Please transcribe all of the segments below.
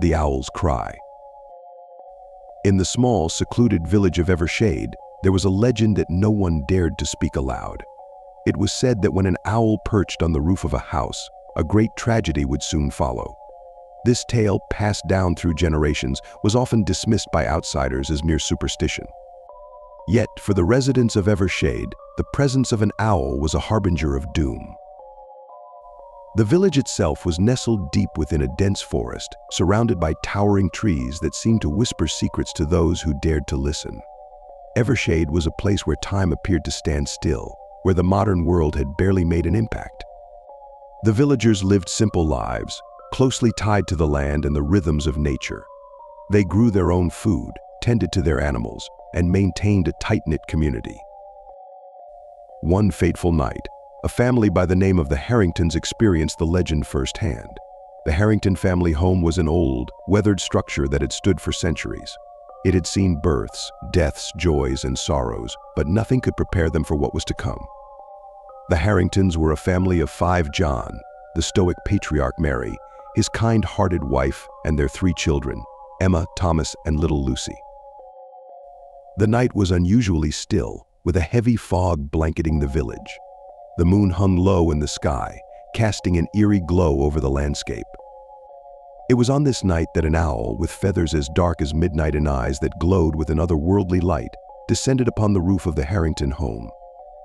the owl's cry. In the small, secluded village of Evershade, there was a legend that no one dared to speak aloud. It was said that when an owl perched on the roof of a house, a great tragedy would soon follow. This tale, passed down through generations, was often dismissed by outsiders as mere superstition. Yet, for the residents of Evershade, the presence of an owl was a harbinger of doom. The village itself was nestled deep within a dense forest, surrounded by towering trees that seemed to whisper secrets to those who dared to listen. Evershade was a place where time appeared to stand still, where the modern world had barely made an impact. The villagers lived simple lives, closely tied to the land and the rhythms of nature. They grew their own food, tended to their animals, and maintained a tight-knit community. One fateful night, a family by the name of the Harringtons experienced the legend firsthand. The Harrington family home was an old, weathered structure that had stood for centuries. It had seen births, deaths, joys, and sorrows, but nothing could prepare them for what was to come. The Harringtons were a family of 5: John, the stoic patriarch Mary, his kind-hearted wife, and their 3 children, Emma, Thomas, and little Lucy. The night was unusually still, with a heavy fog blanketing the village. The moon hung low in the sky, casting an eerie glow over the landscape. It was on this night that an owl, with feathers as dark as midnight and eyes that glowed with an otherworldly light, descended upon the roof of the Harrington home.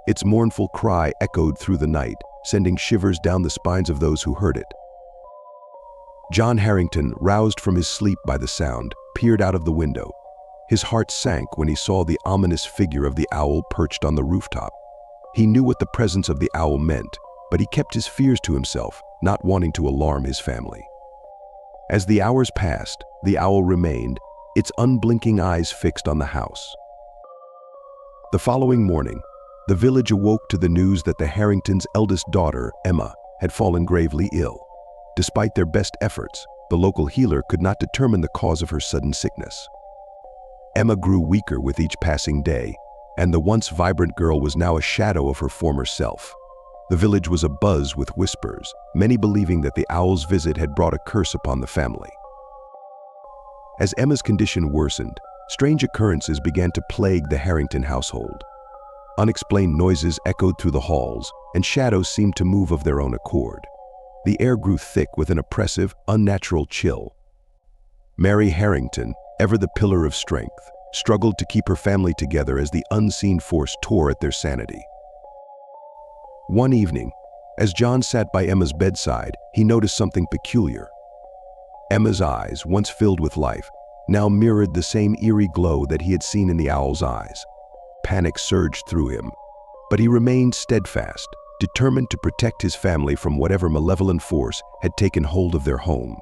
Its mournful cry echoed through the night, sending shivers down the spines of those who heard it. John Harrington, roused from his sleep by the sound, peered out of the window. His heart sank when he saw the ominous figure of the owl perched on the rooftop. He knew what the presence of the owl meant, but he kept his fears to himself, not wanting to alarm his family. As the hours passed, the owl remained, its unblinking eyes fixed on the house. The following morning, the village awoke to the news that the Harringtons' eldest daughter, Emma, had fallen gravely ill. Despite their best efforts, the local healer could not determine the cause of her sudden sickness. Emma grew weaker with each passing day, and the once vibrant girl was now a shadow of her former self. The village was abuzz with whispers, many believing that the owl's visit had brought a curse upon the family. As Emma's condition worsened, strange occurrences began to plague the Harrington household. Unexplained noises echoed through the halls, and shadows seemed to move of their own accord. The air grew thick with an oppressive, unnatural chill. Mary Harrington, ever the pillar of strength, struggled to keep her family together as the unseen force tore at their sanity. One evening, as John sat by Emma's bedside, he noticed something peculiar. Emma's eyes, once filled with life, now mirrored the same eerie glow that he had seen in the owl's eyes. Panic surged through him, but he remained steadfast, determined to protect his family from whatever malevolent force had taken hold of their home.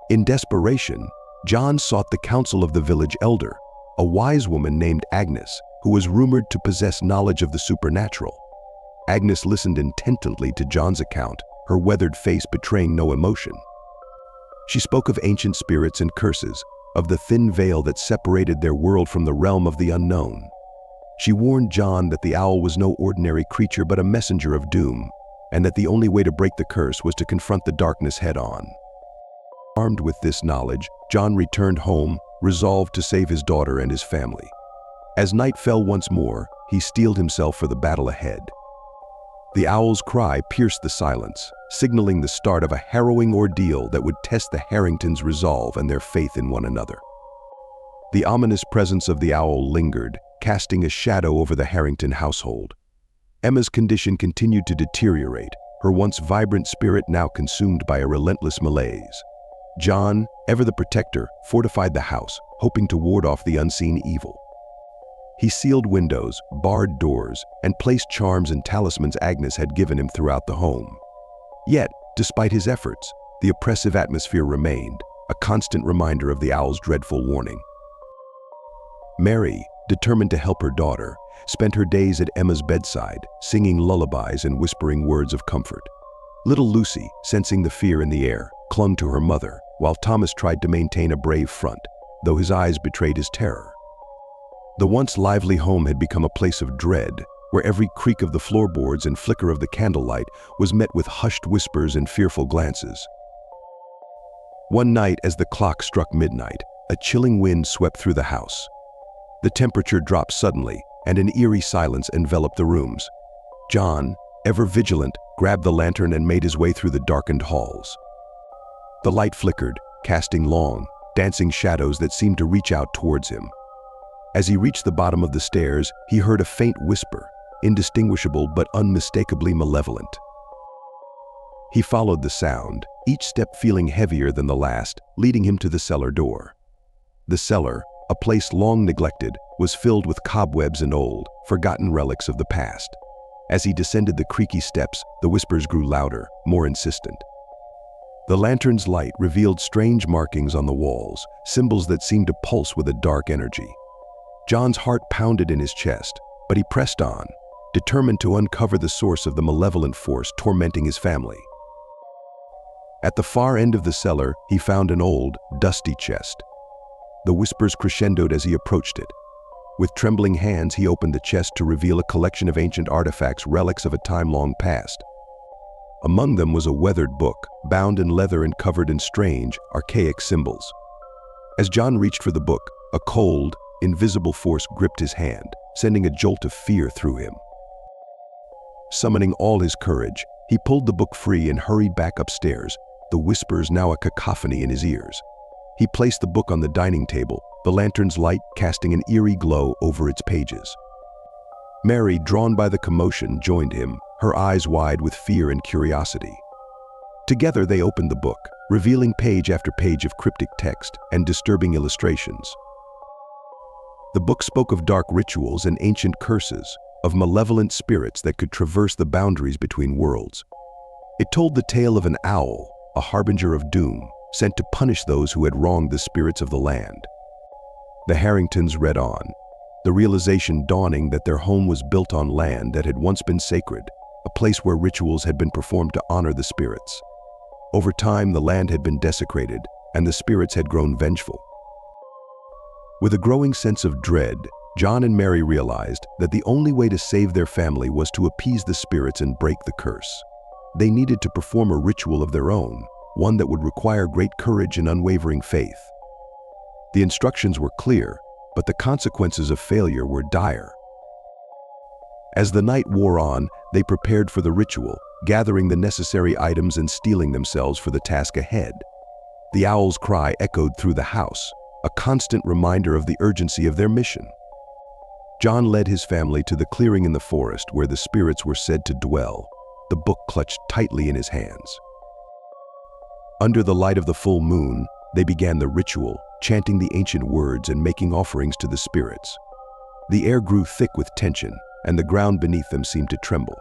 In desperation, John sought the counsel of the village elder, a wise woman named Agnes, who was rumored to possess knowledge of the supernatural. Agnes listened intently to John's account, her weathered face betraying no emotion. She spoke of ancient spirits and curses, of the thin veil that separated their world from the realm of the unknown. She warned John that the owl was no ordinary creature but a messenger of doom, and that the only way to break the curse was to confront the darkness head-on. Armed with this knowledge, John returned home, resolved to save his daughter and his family. As night fell once more, he steeled himself for the battle ahead. The owl's cry pierced the silence, signaling the start of a harrowing ordeal that would test the Harringtons' resolve and their faith in one another. The ominous presence of the owl lingered, casting a shadow over the Harrington household. Emma's condition continued to deteriorate, her once vibrant spirit now consumed by a relentless malaise. John, ever the protector, fortified the house, hoping to ward off the unseen evil. He sealed windows, barred doors, and placed charms and talismans Agnes had given him throughout the home. Yet, despite his efforts, the oppressive atmosphere remained, a constant reminder of the owl's dreadful warning. Mary, determined to help her daughter, spent her days at Emma's bedside, singing lullabies and whispering words of comfort. Little Lucy, sensing the fear in the air, clung to her mother, while Thomas tried to maintain a brave front, though his eyes betrayed his terror. The once lively home had become a place of dread, where every creak of the floorboards and flicker of the candlelight was met with hushed whispers and fearful glances. One night, as the clock struck midnight, a chilling wind swept through the house. The temperature dropped suddenly, and an eerie silence enveloped the rooms. John, ever vigilant, grabbed the lantern and made his way through the darkened halls. The light flickered, casting long, dancing shadows that seemed to reach out towards him. As he reached the bottom of the stairs, he heard a faint whisper, indistinguishable but unmistakably malevolent. He followed the sound, each step feeling heavier than the last, leading him to the cellar door. The cellar, a place long neglected, was filled with cobwebs and old, forgotten relics of the past. As he descended the creaky steps, the whispers grew louder, more insistent. The lantern's light revealed strange markings on the walls, symbols that seemed to pulse with a dark energy. John's heart pounded in his chest, but he pressed on, determined to uncover the source of the malevolent force tormenting his family. At the far end of the cellar, he found an old, dusty chest. The whispers crescendoed as he approached it. With trembling hands, he opened the chest to reveal a collection of ancient artifacts, relics of a time long past. Among them was a weathered book, bound in leather and covered in strange, archaic symbols. As John reached for the book, a cold, invisible force gripped his hand, sending a jolt of fear through him. Summoning all his courage, he pulled the book free and hurried back upstairs, the whispers now a cacophony in his ears. He placed the book on the dining table, the lantern's light casting an eerie glow over its pages. Mary, drawn by the commotion, joined him, her eyes wide with fear and curiosity. Together they opened the book, revealing page after page of cryptic text and disturbing illustrations. The book spoke of dark rituals and ancient curses, of malevolent spirits that could traverse the boundaries between worlds. It told the tale of an owl, a harbinger of doom, sent to punish those who had wronged the spirits of the land. The Harringtons read on, the realization dawning that their home was built on land that had once been sacred, a place where rituals had been performed to honor the spirits. Over time, the land had been desecrated, and the spirits had grown vengeful. With a growing sense of dread, John and Mary realized that the only way to save their family was to appease the spirits and break the curse. They needed to perform a ritual of their own, one that would require great courage and unwavering faith. The instructions were clear, but the consequences of failure were dire. As the night wore on, they prepared for the ritual, gathering the necessary items and steeling themselves for the task ahead. The owl's cry echoed through the house, a constant reminder of the urgency of their mission. John led his family to the clearing in the forest where the spirits were said to dwell, the book clutched tightly in his hands. Under the light of the full moon, they began the ritual, chanting the ancient words and making offerings to the spirits. The air grew thick with tension, and the ground beneath them seemed to tremble.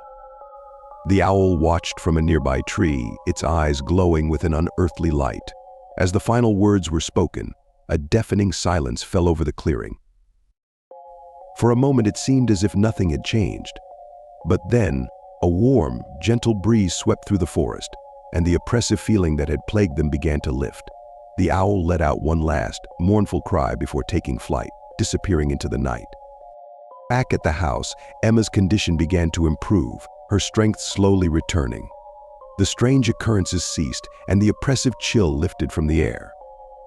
The owl watched from a nearby tree, its eyes glowing with an unearthly light. As the final words were spoken, a deafening silence fell over the clearing. For a moment it seemed as if nothing had changed. But then, a warm, gentle breeze swept through the forest, and the oppressive feeling that had plagued them began to lift. The owl let out one last, mournful cry before taking flight, disappearing into the night. Back at the house, Emma's condition began to improve, her strength slowly returning. The strange occurrences ceased, and the oppressive chill lifted from the air.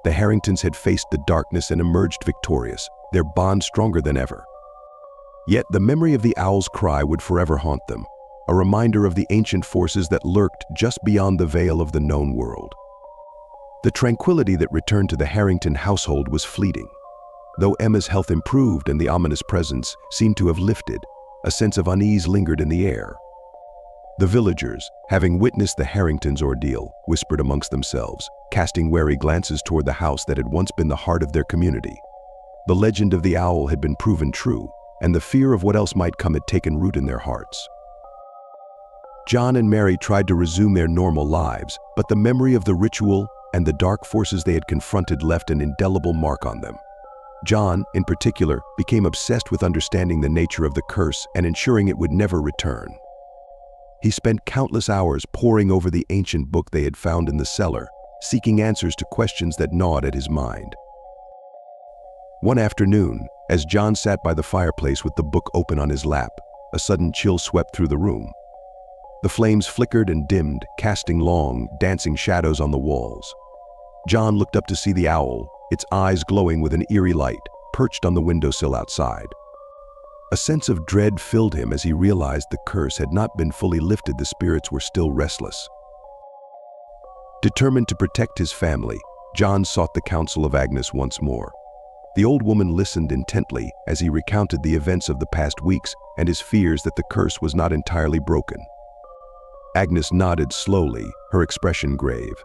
The Harringtons had faced the darkness and emerged victorious, their bond stronger than ever. Yet the memory of the owl's cry would forever haunt them, a reminder of the ancient forces that lurked just beyond the veil of the known world. The tranquility that returned to the Harrington household was fleeting. Though Emma's health improved and the ominous presence seemed to have lifted, a sense of unease lingered in the air. The villagers, having witnessed the Harringtons' ordeal, whispered amongst themselves, casting wary glances toward the house that had once been the heart of their community. The legend of the owl had been proven true, and the fear of what else might come had taken root in their hearts. John and Mary tried to resume their normal lives, but the memory of the ritual and the dark forces they had confronted left an indelible mark on them. John, in particular, became obsessed with understanding the nature of the curse and ensuring it would never return. He spent countless hours poring over the ancient book they had found in the cellar, seeking answers to questions that gnawed at his mind. One afternoon, as John sat by the fireplace with the book open on his lap, a sudden chill swept through the room. The flames flickered and dimmed, casting long, dancing shadows on the walls. John looked up to see the owl, its eyes glowing with an eerie light, perched on the windowsill outside. A sense of dread filled him as he realized the curse had not been fully lifted. The spirits were still restless. Determined to protect his family, John sought the counsel of Agnes once more. The old woman listened intently as he recounted the events of the past weeks and his fears that the curse was not entirely broken. Agnes nodded slowly, her expression grave.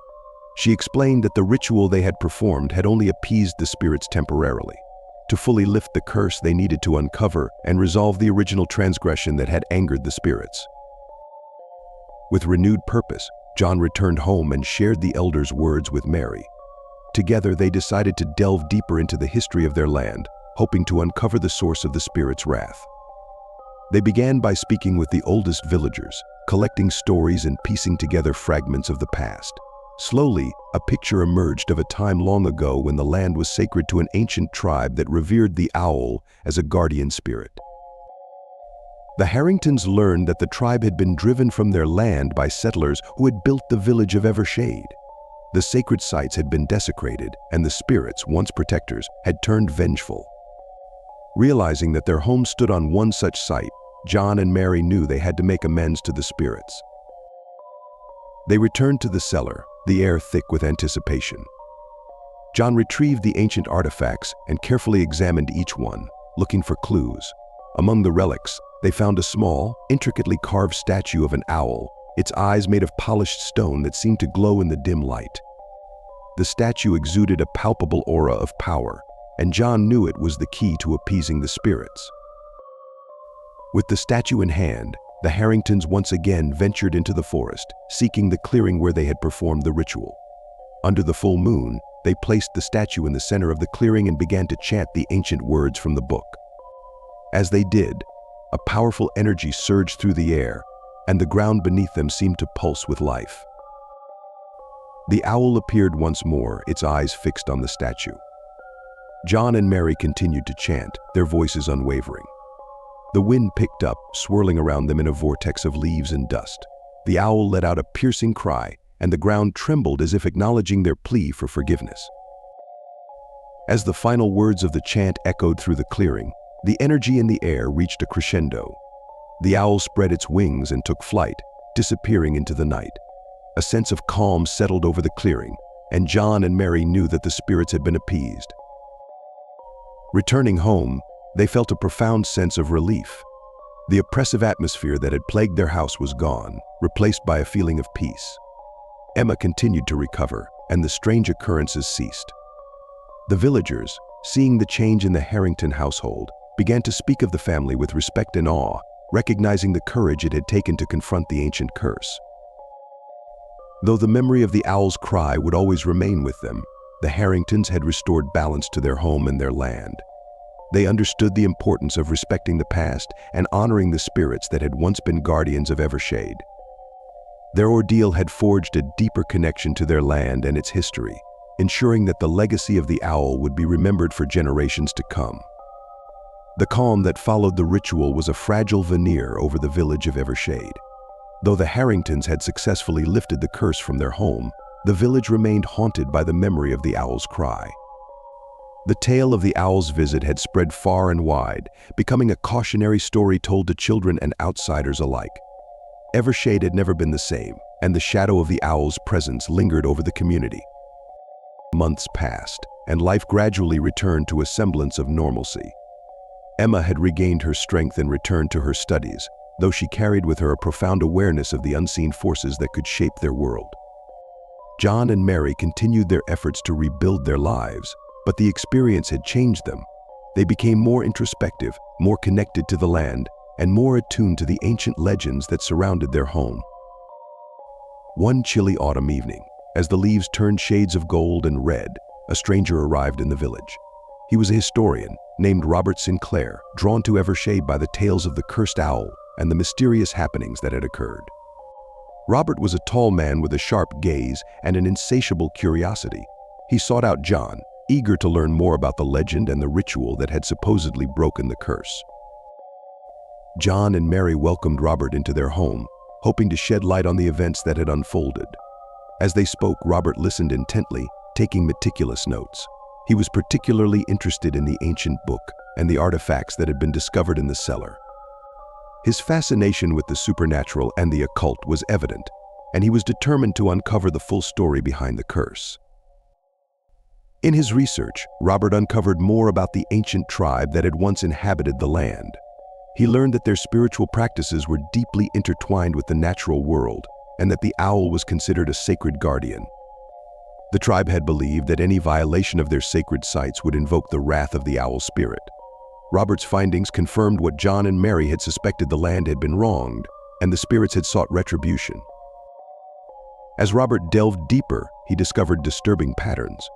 She explained that the ritual they had performed had only appeased the spirits temporarily. To fully lift the curse, they needed to uncover and resolve the original transgression that had angered the spirits. With renewed purpose, John returned home and shared the elders' words with Mary. Together, they decided to delve deeper into the history of their land, hoping to uncover the source of the spirits' wrath. They began by speaking with the oldest villagers, collecting stories and piecing together fragments of the past. Slowly, a picture emerged of a time long ago when the land was sacred to an ancient tribe that revered the owl as a guardian spirit. The Harringtons learned that the tribe had been driven from their land by settlers who had built the village of Evershade. The sacred sites had been desecrated, and the spirits, once protectors, had turned vengeful. Realizing that their home stood on one such site, John and Mary knew they had to make amends to the spirits. They returned to the cellar, the air thick with anticipation. John retrieved the ancient artifacts and carefully examined each one, looking for clues. Among the relics, they found a small, intricately carved statue of an owl, its eyes made of polished stone that seemed to glow in the dim light. The statue exuded a palpable aura of power, and John knew it was the key to appeasing the spirits. With the statue in hand, the Harringtons once again ventured into the forest, seeking the clearing where they had performed the ritual. Under the full moon, they placed the statue in the center of the clearing and began to chant the ancient words from the book. As they did, a powerful energy surged through the air, and the ground beneath them seemed to pulse with life. The owl appeared once more, its eyes fixed on the statue. John and Mary continued to chant, their voices unwavering. The wind picked up, swirling around them in a vortex of leaves and dust. The owl let out a piercing cry, and the ground trembled as if acknowledging their plea for forgiveness. As the final words of the chant echoed through the clearing, the energy in the air reached a crescendo. The owl spread its wings and took flight, disappearing into the night. A sense of calm settled over the clearing, and John and Mary knew that the spirits had been appeased. Returning home, they felt a profound sense of relief. The oppressive atmosphere that had plagued their house was gone, replaced by a feeling of peace. Emma continued to recover, and the strange occurrences ceased. The villagers, seeing the change in the Harrington household, began to speak of the family with respect and awe, recognizing the courage it had taken to confront the ancient curse. Though the memory of the owl's cry would always remain with them, the Harringtons had restored balance to their home and their land. They understood the importance of respecting the past and honoring the spirits that had once been guardians of Evershade. Their ordeal had forged a deeper connection to their land and its history, ensuring that the legacy of the owl would be remembered for generations to come. The calm that followed the ritual was a fragile veneer over the village of Evershade. Though the Harringtons had successfully lifted the curse from their home, the village remained haunted by the memory of the owl's cry. The tale of the owl's visit had spread far and wide, becoming a cautionary story told to children and outsiders alike. Evershade had never been the same, and the shadow of the owl's presence lingered over the community. Months passed, and life gradually returned to a semblance of normalcy. Emma had regained her strength and returned to her studies, though she carried with her a profound awareness of the unseen forces that could shape their world. John and Mary continued their efforts to rebuild their lives, but the experience had changed them. They became more introspective, more connected to the land, and more attuned to the ancient legends that surrounded their home. One chilly autumn evening, as the leaves turned shades of gold and red, a stranger arrived in the village. He was a historian named Robert Sinclair, drawn to Evershade by the tales of the cursed owl and the mysterious happenings that had occurred. Robert was a tall man with a sharp gaze and an insatiable curiosity. He sought out John, eager to learn more about the legend and the ritual that had supposedly broken the curse. John and Mary welcomed Robert into their home, hoping to shed light on the events that had unfolded. As they spoke, Robert listened intently, taking meticulous notes. He was particularly interested in the ancient book and the artifacts that had been discovered in the cellar. His fascination with the supernatural and the occult was evident, and he was determined to uncover the full story behind the curse. In his research, Robert uncovered more about the ancient tribe that had once inhabited the land. He learned that their spiritual practices were deeply intertwined with the natural world, and that the owl was considered a sacred guardian. The tribe had believed that any violation of their sacred sites would invoke the wrath of the owl spirit. Robert's findings confirmed what John and Mary had suspected: the land had been wronged, and the spirits had sought retribution. As Robert delved deeper, he discovered disturbing patterns.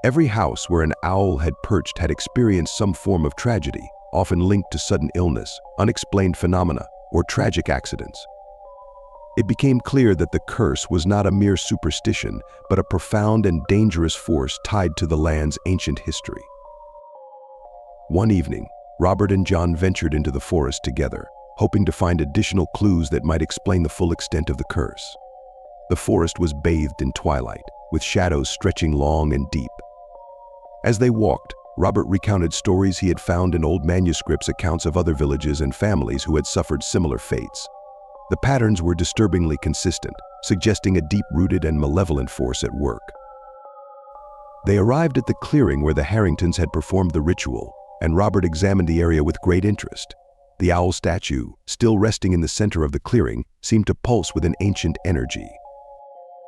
Every house where an owl had perched had experienced some form of tragedy, often linked to sudden illness, unexplained phenomena, or tragic accidents. It became clear that the curse was not a mere superstition, but a profound and dangerous force tied to the land's ancient history. One evening, Robert and John ventured into the forest together, hoping to find additional clues that might explain the full extent of the curse. The forest was bathed in twilight, with shadows stretching long and deep. As they walked, Robert recounted stories he had found in old manuscripts, accounts of other villages and families who had suffered similar fates. The patterns were disturbingly consistent, suggesting a deep-rooted and malevolent force at work. They arrived at the clearing where the Harringtons had performed the ritual, and Robert examined the area with great interest. The owl statue, still resting in the center of the clearing, seemed to pulse with an ancient energy.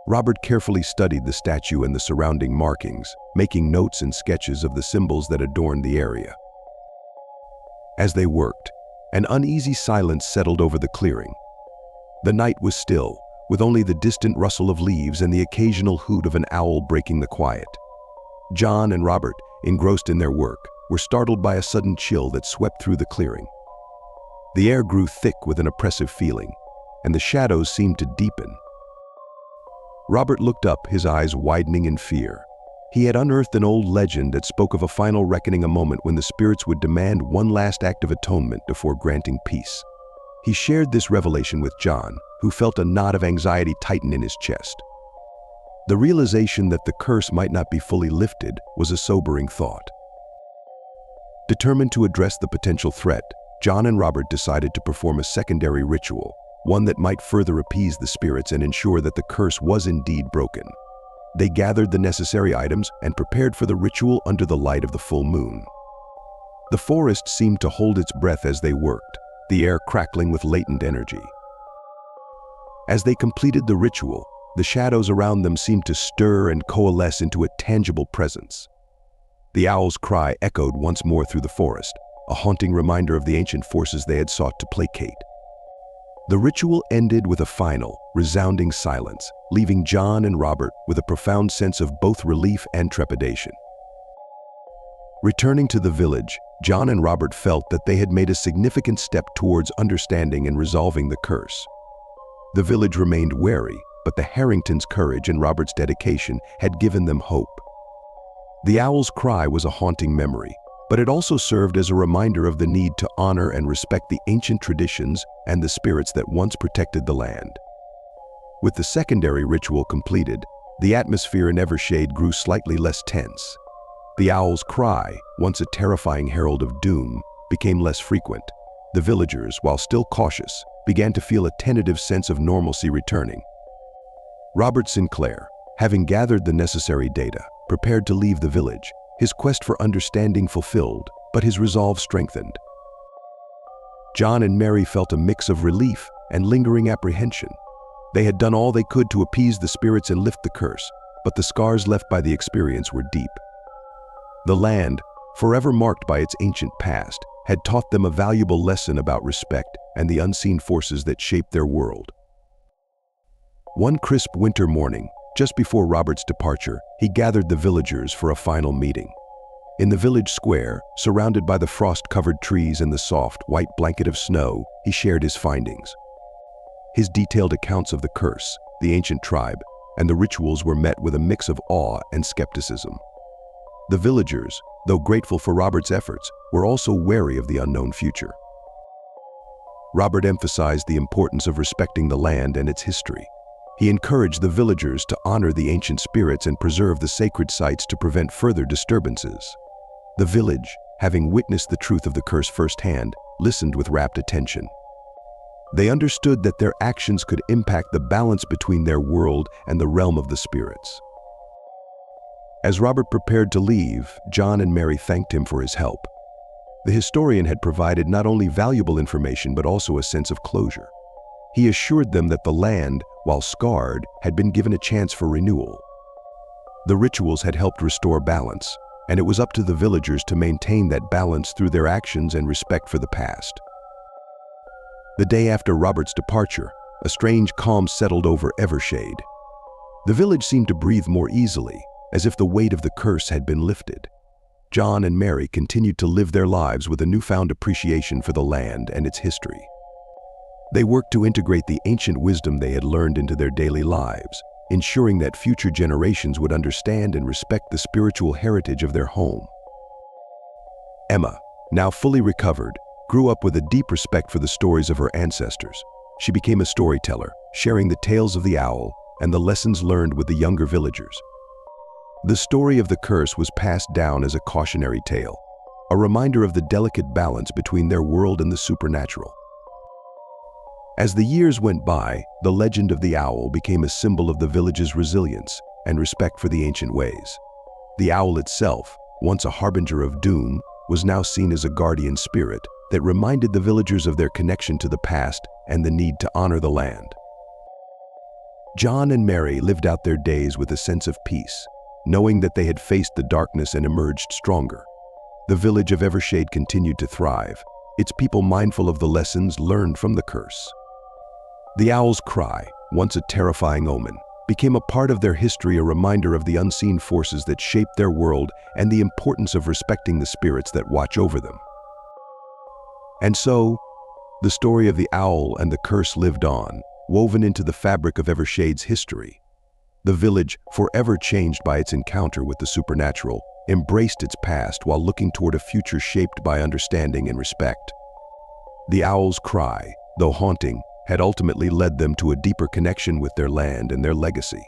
Robert carefully studied the statue and the surrounding markings, making notes and sketches of the symbols that adorned the area. As they worked, an uneasy silence settled over the clearing. The night was still, with only the distant rustle of leaves and the occasional hoot of an owl breaking the quiet. John and Robert, engrossed in their work, were startled by a sudden chill that swept through the clearing. The air grew thick with an oppressive feeling, and the shadows seemed to deepen. Robert looked up, his eyes widening in fear. He had unearthed an old legend that spoke of a final reckoning, a moment when the spirits would demand one last act of atonement before granting peace. He shared this revelation with John, who felt a knot of anxiety tighten in his chest. The realization that the curse might not be fully lifted was a sobering thought. Determined to address the potential threat, John and Robert decided to perform a secondary ritual, one that might further appease the spirits and ensure that the curse was indeed broken. They gathered the necessary items and prepared for the ritual under the light of the full moon. The forest seemed to hold its breath as they worked, the air crackling with latent energy. As they completed the ritual, the shadows around them seemed to stir and coalesce into a tangible presence. The owl's cry echoed once more through the forest, a haunting reminder of the ancient forces they had sought to placate. The ritual ended with a final, resounding silence, leaving John and Robert with a profound sense of both relief and trepidation. Returning to the village, John and Robert felt that they had made a significant step towards understanding and resolving the curse. The village remained wary, but the Harringtons' courage and Robert's dedication had given them hope. The owl's cry was a haunting memory, but it also served as a reminder of the need to honor and respect the ancient traditions and the spirits that once protected the land. With the secondary ritual completed, the atmosphere in Evershade grew slightly less tense. The owl's cry, once a terrifying herald of doom, became less frequent. The villagers, while still cautious, began to feel a tentative sense of normalcy returning. Robert Sinclair, having gathered the necessary data, prepared to leave the village, his quest for understanding fulfilled, but his resolve strengthened. John and Mary felt a mix of relief and lingering apprehension. They had done all they could to appease the spirits and lift the curse, but the scars left by the experience were deep. The land, forever marked by its ancient past, had taught them a valuable lesson about respect and the unseen forces that shaped their world. One crisp winter morning, just before Robert's departure, he gathered the villagers for a final meeting. In the village square, surrounded by the frost-covered trees and the soft, white blanket of snow, he shared his findings. His detailed accounts of the curse, the ancient tribe, and the rituals were met with a mix of awe and skepticism. The villagers, though grateful for Robert's efforts, were also wary of the unknown future. Robert emphasized the importance of respecting the land and its history. He encouraged the villagers to honor the ancient spirits and preserve the sacred sites to prevent further disturbances. The village, having witnessed the truth of the curse firsthand, listened with rapt attention. They understood that their actions could impact the balance between their world and the realm of the spirits. As Robert prepared to leave, John and Mary thanked him for his help. The historian had provided not only valuable information but also a sense of closure. He assured them that the land, while scarred, had been given a chance for renewal. The rituals had helped restore balance, and it was up to the villagers to maintain that balance through their actions and respect for the past. The day after Robert's departure, a strange calm settled over Evershade. The village seemed to breathe more easily, as if the weight of the curse had been lifted. John and Mary continued to live their lives with a newfound appreciation for the land and its history. They worked to integrate the ancient wisdom they had learned into their daily lives, ensuring that future generations would understand and respect the spiritual heritage of their home. Emma, now fully recovered, grew up with a deep respect for the stories of her ancestors. She became a storyteller, sharing the tales of the owl and the lessons learned with the younger villagers. The story of the curse was passed down as a cautionary tale, a reminder of the delicate balance between their world and the supernatural. As the years went by, the legend of the owl became a symbol of the village's resilience and respect for the ancient ways. The owl itself, once a harbinger of doom, was now seen as a guardian spirit that reminded the villagers of their connection to the past and the need to honor the land. John and Mary lived out their days with a sense of peace, knowing that they had faced the darkness and emerged stronger. The village of Evershade continued to thrive, its people mindful of the lessons learned from the curse. The owl's cry, once a terrifying omen, became a part of their history, a reminder of the unseen forces that shaped their world and the importance of respecting the spirits that watch over them. And so, the story of the owl and the curse lived on, woven into the fabric of Evershade's history. The village, forever changed by its encounter with the supernatural, embraced its past while looking toward a future shaped by understanding and respect. The owl's cry, though haunting, had ultimately led them to a deeper connection with their land and their legacy.